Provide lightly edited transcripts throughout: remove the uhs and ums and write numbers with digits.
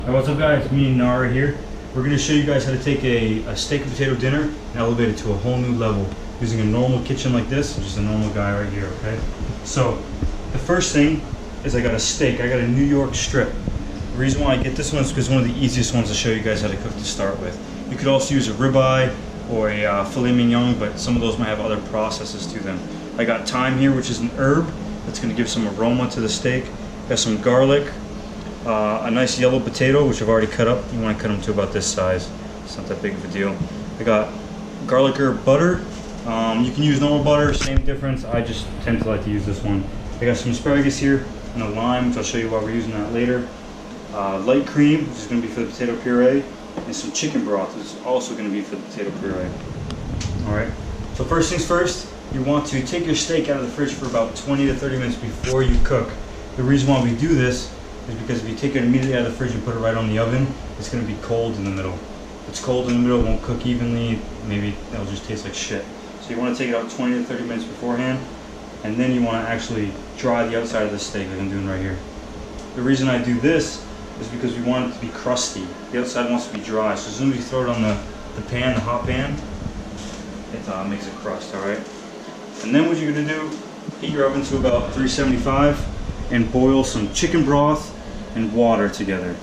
Alright, what's up guys? Me and Nara here. We're going to show you guys how to take a steak and potato dinner and elevate it to a whole new level using a normal kitchen like this, just a normal guy right here, okay? So, the first thing is I got a steak. I got a New York strip. The reason why I get this one is because it's one of the easiest ones to show you guys how to cook to start with. You could also use a ribeye or a filet mignon, but some of those might have other processes to them. I got thyme here, which is an herb that's going to give some aroma to the steak. Got some garlic. A nice yellow potato, which I've already cut up. You want to cut them to about this size. It's not that big of a deal. I got garlic herb butter. You can use normal butter, same difference. I just tend to like to use this one. I got some asparagus here and a lime, which I'll show you why we're using that later. Light cream, which is going to be for the potato puree, and some chicken broth, which is also going to be for the potato puree. Alright, so first things first, you want to take your steak out of the fridge for about 20 to 30 minutes before you cook. The reason why we do this is because if you take it immediately out of the fridge and put it right on the oven, it's going to be cold in the middle. If it's cold in the middle, it won't cook evenly, maybe it'll just taste like shit. So you want to take it out 20 to 30 minutes beforehand, and then you want to actually dry the outside of the steak like I'm doing right here. The reason I do this is because we want it to be crusty. The outside wants to be dry, so as soon as you throw it on the pan, the hot pan, it makes a crust, alright? And then what you're going to do, heat your oven to about 375 and boil some chicken broth and water together,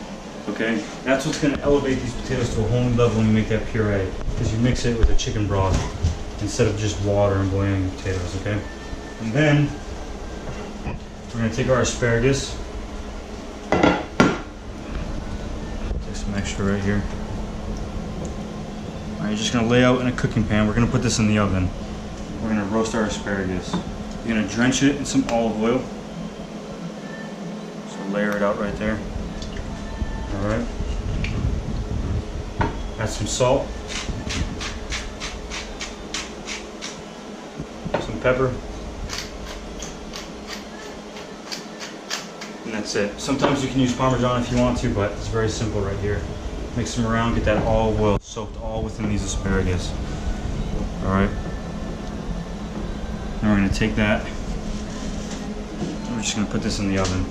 okay? That's what's going to elevate these potatoes to a whole new level when you make that puree, because you mix it with the chicken broth instead of just water and boiling the potatoes, okay? And then we're going to take our asparagus, take some extra right here. Alright, you're just going to lay out in a cooking pan. We're going to put this in the oven. We're going to roast our asparagus. You're going to drench it in some olive oil. Layer it out right there. Alright. Add some salt. Some pepper. And that's it. Sometimes you can use Parmesan if you want to, but it's very simple right here. Mix them around, get that olive oil soaked all within these asparagus. Alright. Now we're going to take that. We're just going to put this in the oven.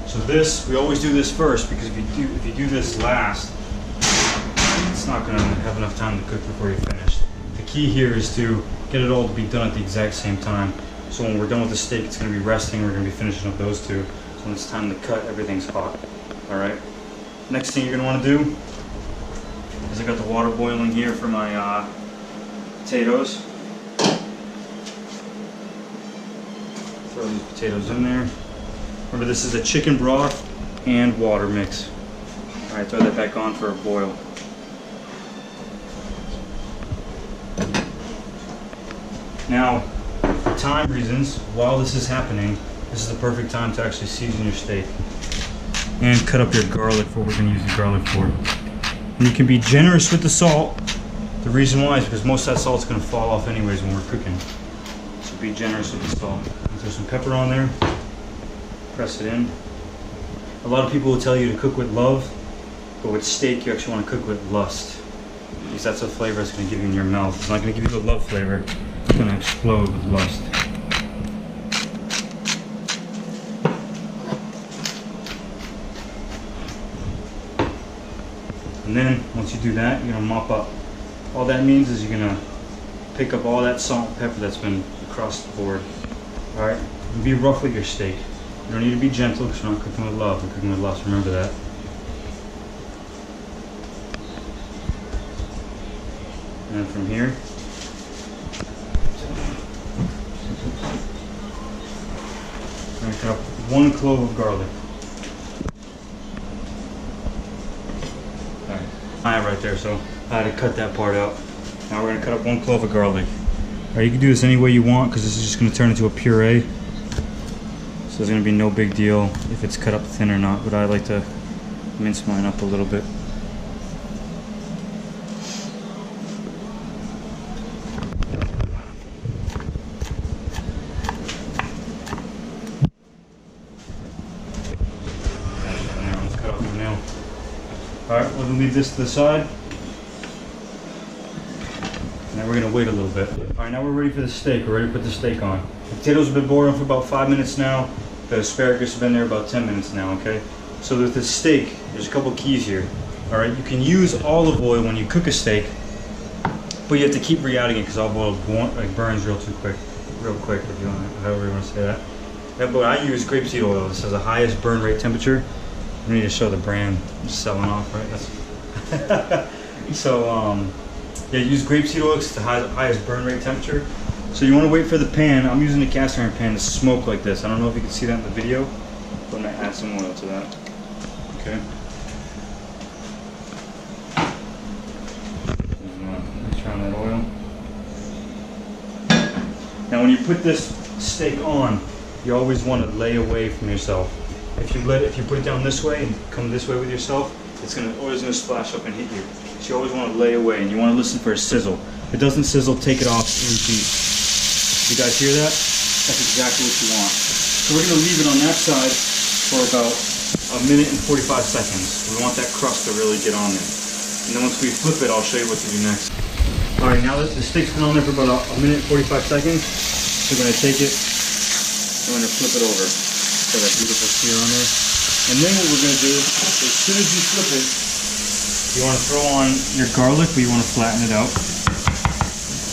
So this, we always do this first, because if you do this last, it's not going to have enough time to cook before you're finished. The key here is to get it all to be done at the exact same time. So when we're done with the steak, it's going to be resting, we're going to be finishing up those two. So when it's time to cut, everything's hot. Alright. Next thing you're going to want to do is I got the water boiling here for my potatoes. Throw these potatoes in there. Remember, this is a chicken broth and water mix. Alright, throw that back on for a boil. Now, for time reasons, while this is happening, this is the perfect time to actually season your steak. And cut up your garlic for what we're going to use the garlic for. And you can be generous with the salt. The reason why is because most of that salt is going to fall off anyways when we're cooking. So be generous with the salt. Throw some pepper on there. Press it in. A lot of people will tell you to cook with love, but with steak you actually want to cook with lust, because that's the flavor it's going to give you in your mouth. It's not going to give you the love flavor, it's going to explode with lust. And then once you do that, you're going to mop up. All that means is you're going to pick up all that salt and pepper that's been across the board. Alright, and be rough with your steak. You don't need to be gentle because we're not cooking with love, we're cooking with lust, remember that. And then from here, I'm going to cut up 1 clove of garlic. Alright, I have right there, so I had to cut that part out. Now we're going to cut up 1 clove of garlic. Alright, you can do this any way you want because this is just going to turn into a puree. So there's going to be no big deal if it's cut up thin or not, but I like to mince mine up a little bit. Now let's cut off the nail. Alright, we'll leave this to the side. Now we're going to wait a little bit. Alright, now we're ready for the steak. We're ready to put the steak on. The potatoes have been boiling for about 5 minutes now. The asparagus has been there about 10 minutes now, okay? So with this steak, there's a couple keys here. All right, you can use olive oil when you cook a steak, but you have to keep re-adding it because olive oil burns real quick. If you want, however you want to say that. But I use grapeseed oil. This has the highest burn rate temperature. I need to show the brand. I'm just selling off, right? That's so yeah, use grapeseed oil because it's the highest burn rate temperature. So you want to wait for the pan. I'm using a cast iron pan to smoke like this. I don't know if you can see that in the video, but I'm gonna add some oil to that. Okay. Turn that oil. Now when you put this steak on, you always want to lay away from yourself. If you put it down this way and come this way with yourself, it's always gonna splash up and hit you. So you always want to lay away, and you want to listen for a sizzle. If it doesn't sizzle, take it off and repeat. You guys hear that? That's exactly what you want. So we're gonna leave it on that side for about 1 minute and 45 seconds. We want that crust to really get on there. And then once we flip it, I'll show you what to do next. All right, now that the steak's been on there for about 1 minute and 45 seconds, we're gonna take it, we're gonna flip it over. So that beautiful sear on there. And then what we're gonna do, as soon as you flip it, you wanna throw on your garlic, but you wanna flatten it out.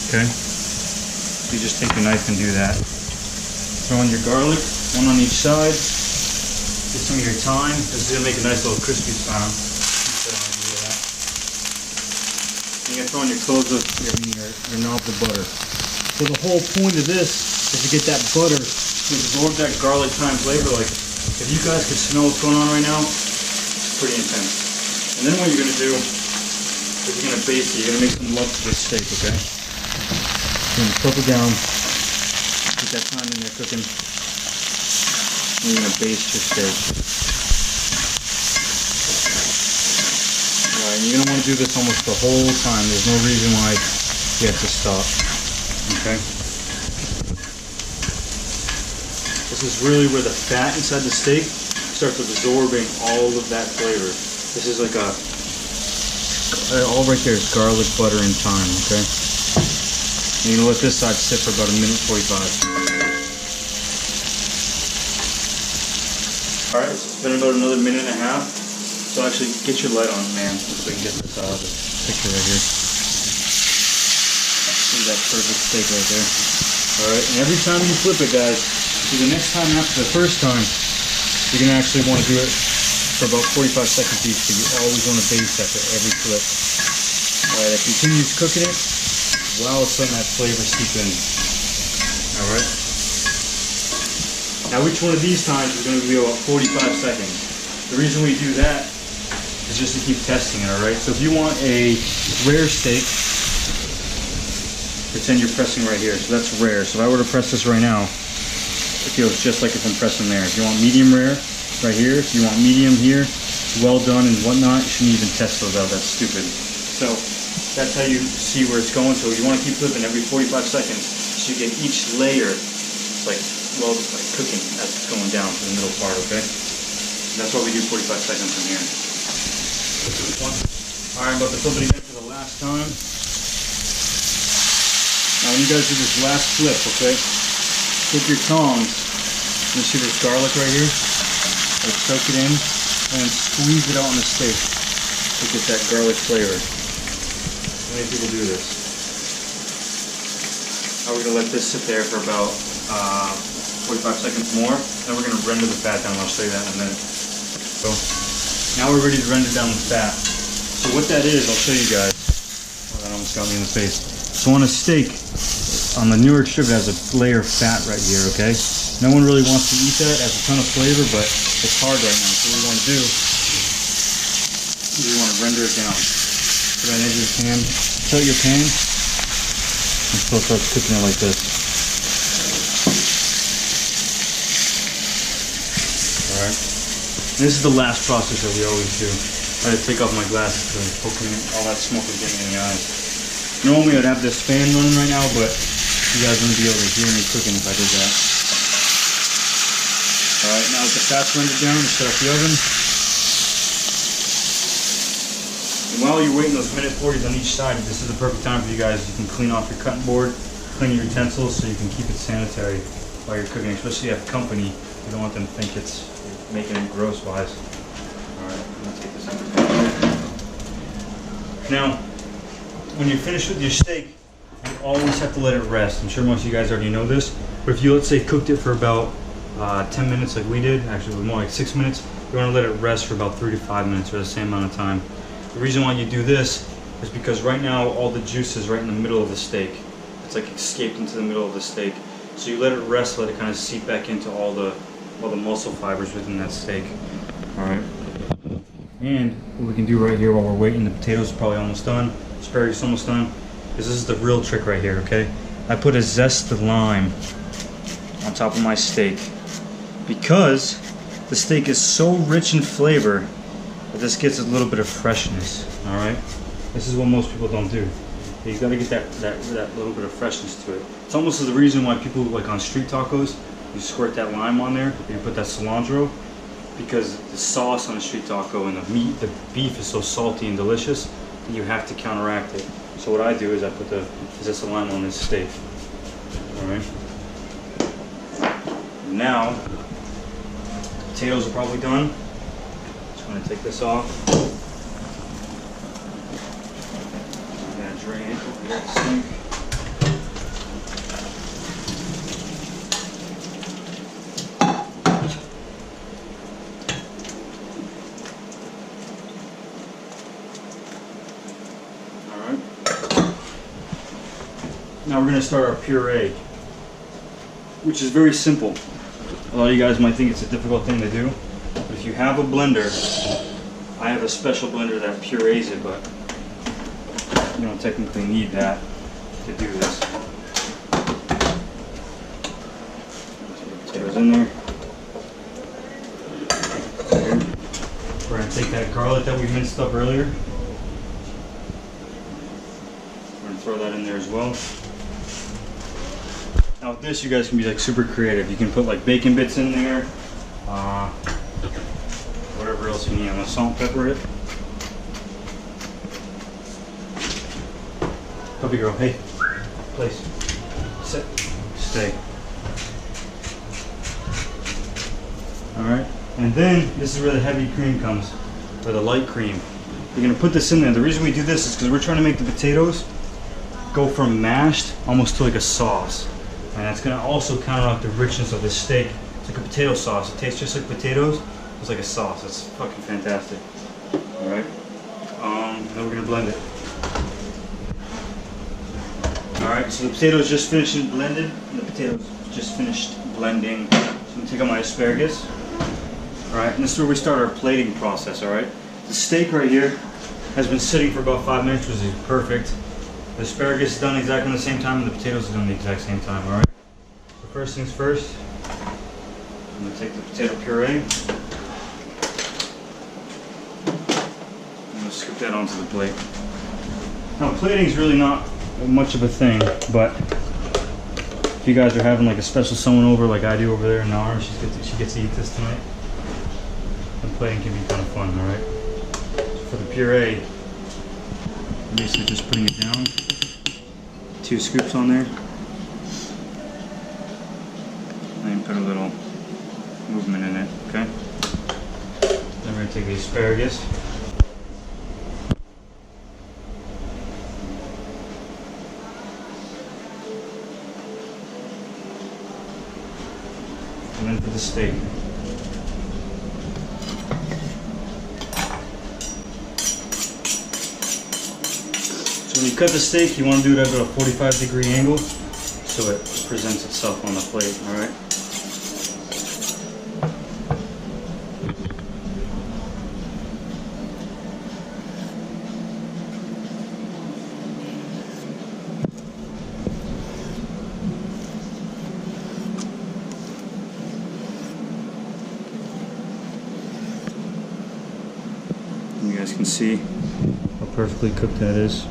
Okay? So you just take your knife and do that. Throw on your garlic, one on each side. Get some of your thyme. This is gonna make a nice little crispy sound. You're gonna throw on your cloves of your knobs of butter. So the whole point of this is to get that butter to absorb that garlic thyme flavor. Like, if you guys could smell what's going on right now, it's pretty intense. And then what you're gonna do is you're gonna baste it. You're gonna make some love to this steak, okay? You're gonna cook it down, get that thyme in there cooking, and you're gonna baste your steak. Alright, and you're gonna wanna do this almost the whole time. There's no reason why you have to stop, okay? This is really where the fat inside the steak starts absorbing all of that flavor. This is like all right there is garlic, butter, and thyme, okay? And you're gonna let this side sit for about 1 minute 45. Alright, it's been about another minute and a half. So actually, get your light on, man, so we can get this picture right here. See that perfect steak right there. Alright, and every time you flip it, guys, the next time after the first time, you're going to actually want to do it for about 45 seconds each, because you always want to baste after every flip. Alright, that continues cooking it while it's letting that flavor seep in. Alright. Now each one of these times is going to be about 45 seconds. The reason we do that is just to keep testing it, alright? So if you want a rare steak, pretend you're pressing right here. So that's rare. So if I were to press this right now, it feels just like if I'm pressing there. If you want medium rare, right here. If you want medium here, well done and whatnot, you shouldn't even test those out. That's stupid. So that's how you see where it's going. So you want to keep flipping every 45 seconds so you get each layer like cooking as it's going down to the middle part, okay? And that's why we do 45 seconds from here. Alright, I'm about to flip it again for the last time. Now when you guys do this last flip, okay? Take your tongs, you see this garlic right here? Like soak it in, and then squeeze it out on the steak to get that garlic flavor. Many people do this. Now we're going to let this sit there for about 45 seconds more, then we're going to render the fat down. I'll show you that in a minute. So now we're ready to render down the fat. So what that is, I'll show you guys. Oh, that almost got me in the face. So on a steak, on the newer strip, it has a layer of fat right here, okay? No one really wants to eat that. It has a ton of flavor, but it's hard right now. So what we want to do is we want to render it down. Put it on the edge of the pan, tilt your pan, and still start cooking it like this. Alright. This is the last process that we always do. I had to take off my glasses because poking all that smoke was getting in the eyes. Normally I'd have this fan running right now, but you guys wouldn't be able to hear me cooking if I did that. Alright, now that the fat's rendered down, we shut off the oven. And while you're waiting those minute 40s on each side, this is the perfect time for you guys. You can clean off your cutting board, clean your utensils so you can keep it sanitary while you're cooking, especially if you have company. You don't want them to think it's making it gross wise. Now, when you're finished with your steak, you always have to let it rest. I'm sure most of you guys already know this, but if you, let's say, cooked it for about 10 minutes like we did, actually more like 6 minutes, you want to let it rest for about 3 to 5 minutes or the same amount of time. The reason why you do this is because right now all the juice is right in the middle of the steak. It's like escaped into the middle of the steak. So you let it rest, let it kind of seep back into all the muscle fibers within that steak. Alright. And what we can do right here while we're waiting, the potatoes are probably almost done, asparagus is almost done, is this is the real trick right here, okay? I put a zest of lime on top of my steak because the steak is so rich in flavor that this gets a little bit of freshness, alright? This is what most people don't do. You gotta get that little bit of freshness to it. It's almost the reason why people, like on street tacos, you squirt that lime on there, you put that cilantro, because the sauce on a street taco and the beef is so salty and delicious that you have to counteract it. So what I do is I put the zest of lime on this steak. Alright. Now, potatoes are probably done. Just gonna take this off. I'm gonna drain it over here at the sink. Now we're going to start our puree, which is very simple. A lot of you guys might think it's a difficult thing to do, but if you have a blender, I have a special blender that purees it, but you don't technically need that to do this. Put the potatoes in there. We're going to take that garlic that we minced up earlier. We're going to throw that in there as well. Now with this, you guys can be like super creative. You can put like bacon bits in there, whatever else you need. I'm gonna salt and pepper it. Puppy girl, hey, place, sit, stay. All right, and then this is where the heavy cream comes, or the light cream. You're gonna put this in there. The reason we do this is because we're trying to make the potatoes go from mashed almost to like a sauce. And that's going to also counteract the richness of this steak. It's like a potato sauce. It tastes just like potatoes. It's like a sauce. It's fucking fantastic. Alright. Then we're going to blend it. Alright, so the potatoes just finished blended. And the potatoes just finished blending. So I'm going to take out my asparagus. Alright, and this is where we start our plating process, alright? The steak right here has been sitting for about 5 minutes, which is perfect. The asparagus is done exactly the same time, and the potatoes are done the exact same time, alright? So first things first, I'm going to take the potato puree. I'm going to scoop that onto the plate. Now plating is really not much of a thing, but if you guys are having like a special someone over like I do over there in Nara, she gets to eat this tonight, then plating can be kind of fun, alright? So for the puree, basically just putting it down, 2 scoops on there, and then put a little movement in it, okay? Then we're going to take the asparagus, and then for the steak. When you cut the steak, you want to do it at about a 45-degree angle so it presents itself on the plate, alright? You guys can see how perfectly cooked that is.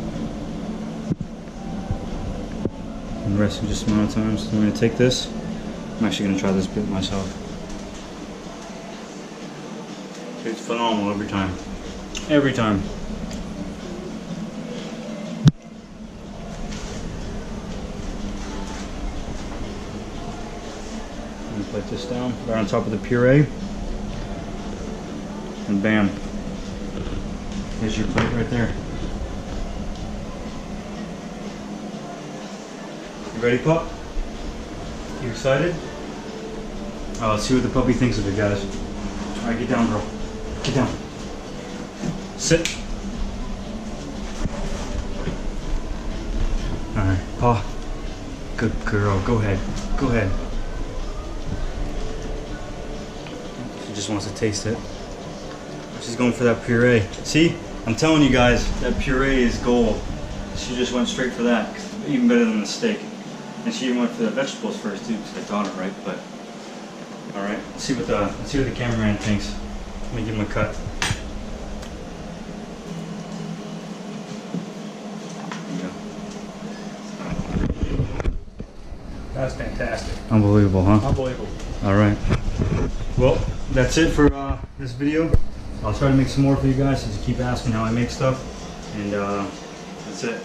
And resting just a amount of time. So I'm going to take this. I'm actually going to try this bit myself. It's phenomenal every time. Every time. I'm going to put this down, put it on top of the puree, and bam. Here's your plate right there. ready, pup? You excited? Let's see what the puppy thinks of it, guys. All right, get down, girl. Get down. Sit. All right, paw. Good girl. Go ahead. Go ahead. She just wants to taste it. She's going for that puree. See? I'm telling you guys, that puree is gold. She just went straight for that. Even better than the steak. And she even went for the vegetables first too, because I taught her, right? But all right, let's see what the cameraman thinks. Let me give him a cut. There you go. That's fantastic. Unbelievable, huh? Unbelievable. All right. Well, that's it for this video. I'll try to make some more for you guys since you keep asking how I make stuff. And that's it.